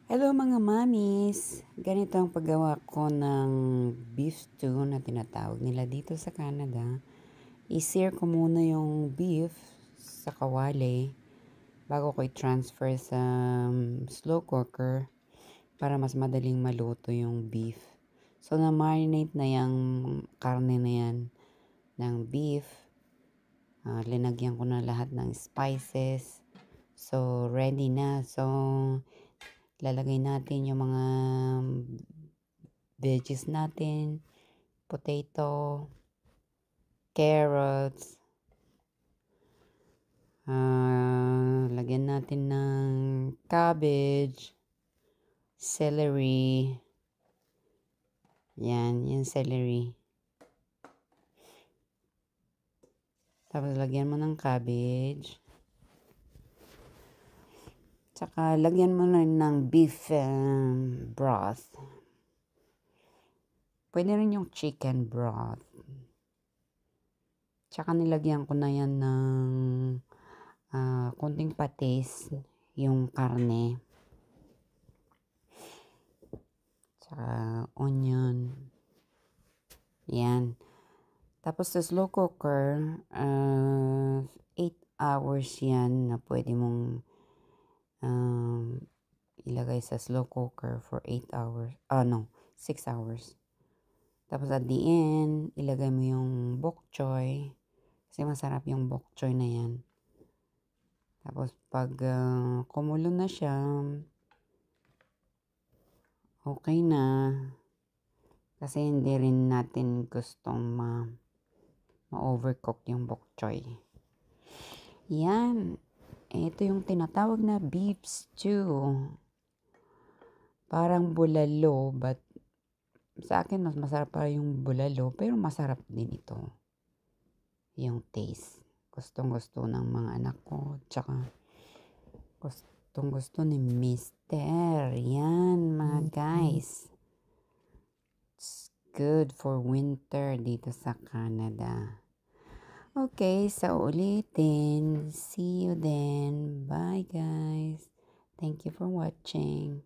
Hello mga mamis! Ganito ang paggawa ko ng beef stew na tinatawag nila dito sa Canada. I-sear ko muna yung beef sa kawali bago ko i-transfer sa slow cooker para mas madaling maluto yung beef. So na-marinate na yung karne na yan ng beef. Linagyan ko na lahat ng spices. So ready na. So lalagay natin yung mga veggies natin, potato, carrots, lagyan natin ng cabbage, celery, yan, yung celery. Tapos lagyan mo ng cabbage. Tsaka lagyan mo na ng beef broth. Pwede rin yung chicken broth. Tsaka nilagyan ko na yan ng konting patis, yung karne. Tsaka onion. Yan. Tapos sa slow cooker, 8 hours yan na pwede mong ilagay sa slow cooker for 8 hours. 6 hours. Tapos at the end, ilagay mo yung bok choy. Kasi masarap yung bok choy na yan. Tapos pag kumulo na siya, okay na. Kasi hindi rin natin gustong ma-overcook yung bok choy. Yan. Ito yung tinatawag na beef stew. Parang bulalo, but sa akin mas masarap pa yung bulalo, pero masarap din ito. Yung taste. Gustong-gusto ng mga anak ko, tsaka gustong-gusto ni Mister. Yan, mga guys. It's good for winter dito sa Canada. Okay, sa ulitin. See you then. Bye, guys. Thank you for watching.